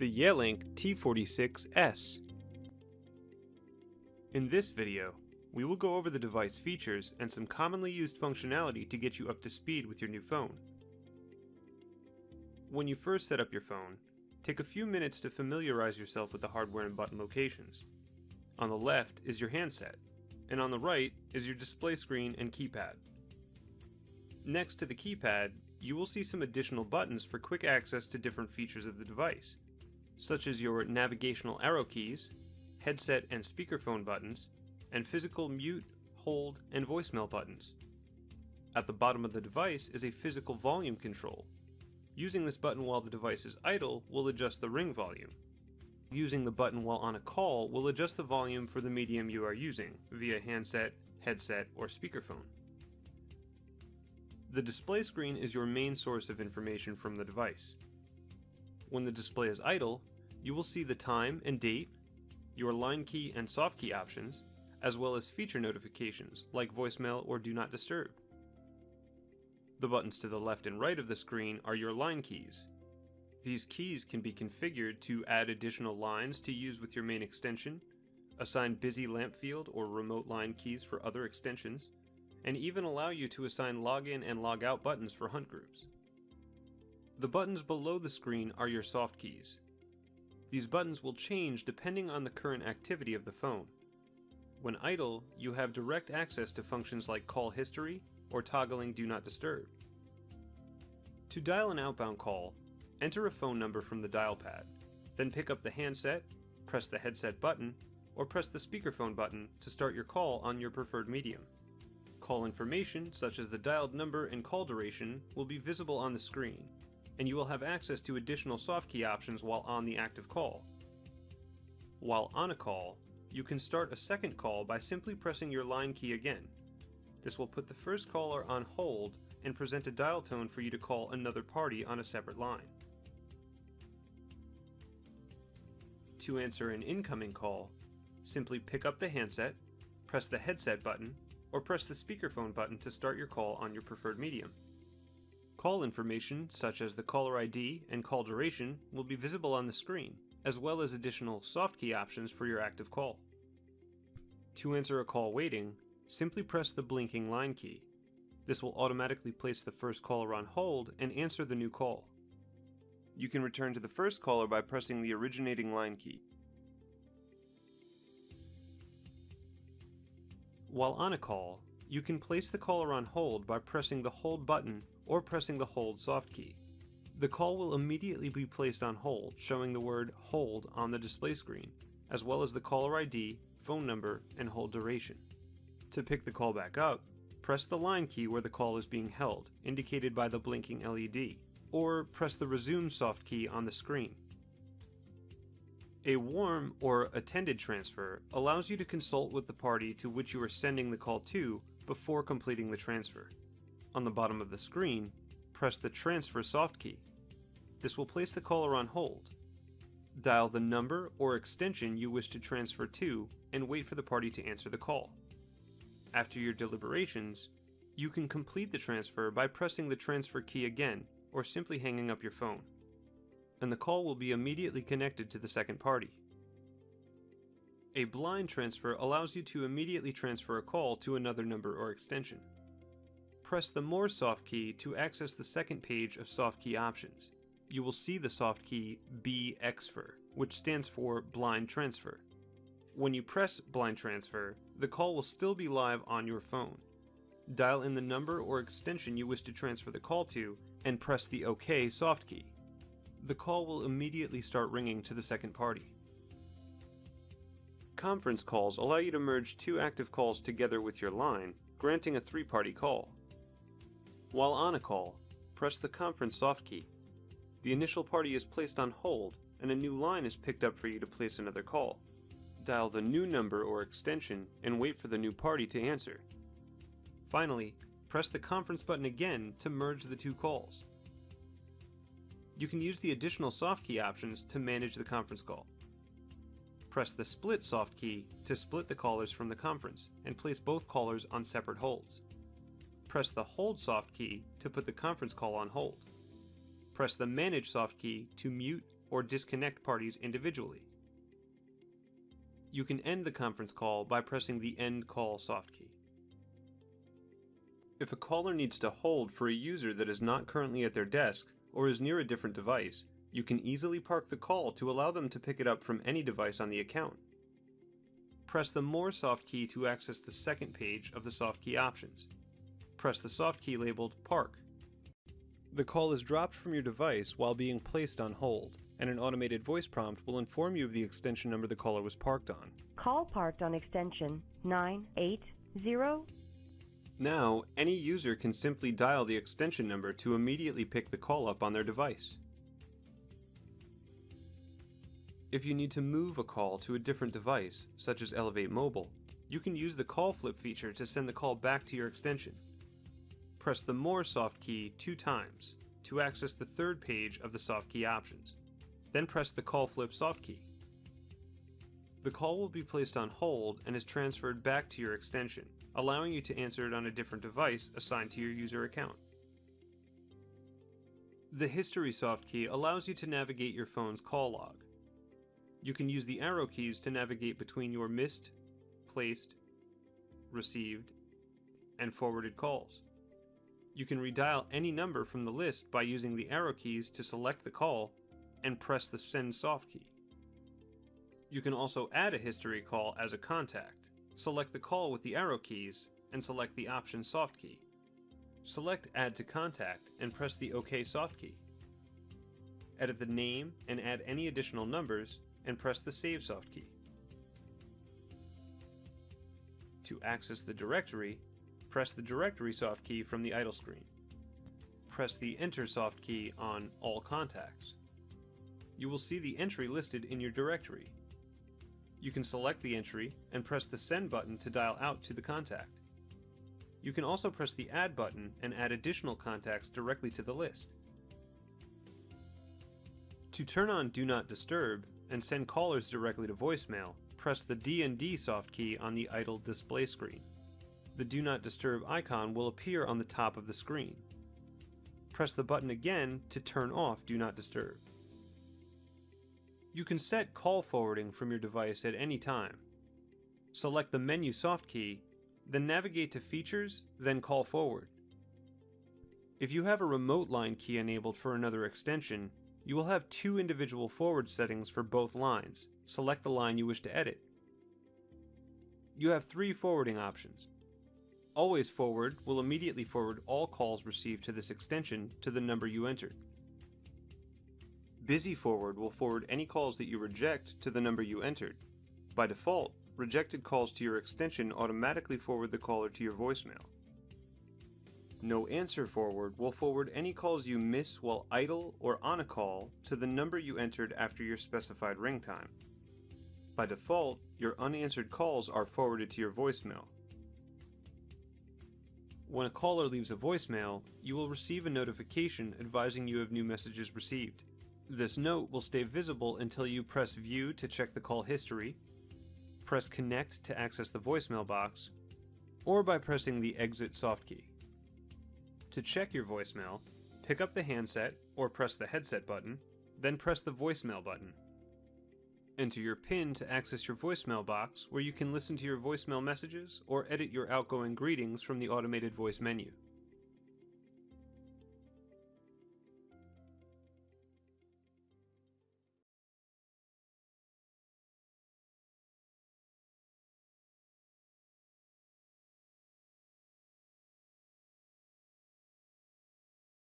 the Yealink T46S. In this video, we will go over the device features and some commonly used functionality to get you up to speed with your new phone. When you first set up your phone, take a few minutes to familiarize yourself with the hardware and button locations. On the left is your handset, and on the right is your display screen and keypad. Next to the keypad, you will see some additional buttons for quick access to different features of the device, such as your navigational arrow keys, headset and speakerphone buttons, and physical mute, hold, and voicemail buttons. At the bottom of the device is a physical volume control. Using this button while the device is idle will adjust the ring volume. Using the button while on a call will adjust the volume for the medium you are using, via handset, headset, or speakerphone. The display screen is your main source of information from the device. When the display is idle, you will see the time and date, your line key and soft key options, as well as feature notifications like voicemail or do not disturb. The buttons to the left and right of the screen are your line keys. These keys can be configured to add additional lines to use with your main extension, assign busy lamp field or remote line keys for other extensions, and even allow you to assign login and logout buttons for hunt groups. The buttons below the screen are your soft keys. These buttons will change depending on the current activity of the phone. When idle, you have direct access to functions like call history or toggling do not disturb. To dial an outbound call, enter a phone number from the dial pad, then pick up the handset, press the headset button, or press the speakerphone button to start your call on your preferred medium. Call information, such as the dialed number and call duration, will be visible on the screen, and you will have access to additional soft key options while on the active call. While on a call, you can start a second call by simply pressing your line key again. This will put the first caller on hold and present a dial tone for you to call another party on a separate line. To answer an incoming call, simply pick up the handset, press the headset button, or press the speakerphone button to start your call on your preferred medium. Call information, such as the caller ID and call duration, will be visible on the screen, as well as additional soft key options for your active call. To answer a call waiting, simply press the blinking line key. This will automatically place the first caller on hold and answer the new call. You can return to the first caller by pressing the originating line key. While on a call, you can place the caller on hold by pressing the hold button or pressing the hold soft key. The call will immediately be placed on hold, showing the word hold on the display screen, as well as the caller ID, phone number, and hold duration. To pick the call back up, press the line key where the call is being held, indicated by the blinking LED, or press the resume soft key on the screen. A warm or attended transfer allows you to consult with the party to which you are sending the call to before completing the transfer. On the bottom of the screen, press the transfer soft key. This will place the caller on hold. Dial the number or extension you wish to transfer to and wait for the party to answer the call. After your deliberations, you can complete the transfer by pressing the transfer key again or simply hanging up your phone, and the call will be immediately connected to the second party. A blind transfer allows you to immediately transfer a call to another number or extension. Press the More soft key to access the second page of soft key options. You will see the soft key BXFR, which stands for Blind Transfer. When you press Blind Transfer, the call will still be live on your phone. Dial in the number or extension you wish to transfer the call to and press the OK soft key. The call will immediately start ringing to the second party. Conference calls allow you to merge two active calls together with your line, granting a three-party call. While on a call, press the conference soft key. The initial party is placed on hold, and a new line is picked up for you to place another call. Dial the new number or extension and wait for the new party to answer. Finally, press the conference button again to merge the two calls. You can use the additional soft key options to manage the conference call. Press the split soft key to split the callers from the conference and place both callers on separate holds. Press the hold soft key to put the conference call on hold. Press the manage soft key to mute, or disconnect parties individually. You can end the conference call by pressing the End Call soft key. If a caller needs to hold for a user that is not currently at their desk or is near a different device, you can easily park the call to allow them to pick it up from any device on the account. Press the More soft key to access the second page of the soft key options. Press the soft key labeled Park. The call is dropped from your device while being placed on hold, and an automated voice prompt will inform you of the extension number the caller was parked on. Call parked on extension 980. Now, any user can simply dial the extension number to immediately pick the call up on their device. If you need to move a call to a different device, such as Elevate Mobile, you can use the call flip feature to send the call back to your extension. Press the More soft key 2 times to access the third page of the soft key options. Then press the Call Flip soft key. The call will be placed on hold and is transferred back to your extension, allowing you to answer it on a different device assigned to your user account. The History soft key allows you to navigate your phone's call log. You can use the arrow keys to navigate between your missed, placed, received, and forwarded calls. You can redial any number from the list by using the arrow keys to select the call and press the Send soft key. You can also add a history call as a contact. Select the call with the arrow keys and select the Option soft key. Select Add to Contact and press the OK soft key. Edit the name and add any additional numbers and press the Save soft key. To access the directory, press the Directory soft key from the idle screen. Press the Enter soft key on All Contacts. You will see the entry listed in your directory. You can select the entry and press the Send button to dial out to the contact. You can also press the Add button and add additional contacts directly to the list. To turn on Do Not Disturb and send callers directly to voicemail, press the D&D soft key on the idle display screen. The Do Not Disturb icon will appear on the top of the screen. Press the button again to turn off Do Not Disturb. You can set call forwarding from your device at any time. Select the Menu soft key, then navigate to Features, then Call Forward. If you have a remote line key enabled for another extension, you will have 2 individual forward settings for both lines. Select the line you wish to edit. You have 3 forwarding options. Always Forward will immediately forward all calls received to this extension to the number you entered. Busy Forward will forward any calls that you reject to the number you entered. By default, rejected calls to your extension automatically forward the caller to your voicemail. No Answer Forward will forward any calls you miss while idle or on a call to the number you entered after your specified ring time. By default, your unanswered calls are forwarded to your voicemail. When a caller leaves a voicemail, you will receive a notification advising you of new messages received. This note will stay visible until you press View to check the call history, press Connect to access the voicemail box, or by pressing the Exit soft key. To check your voicemail, pick up the handset or press the headset button, then press the voicemail button. Enter your PIN to access your voicemail box, where you can listen to your voicemail messages or edit your outgoing greetings from the automated voice menu.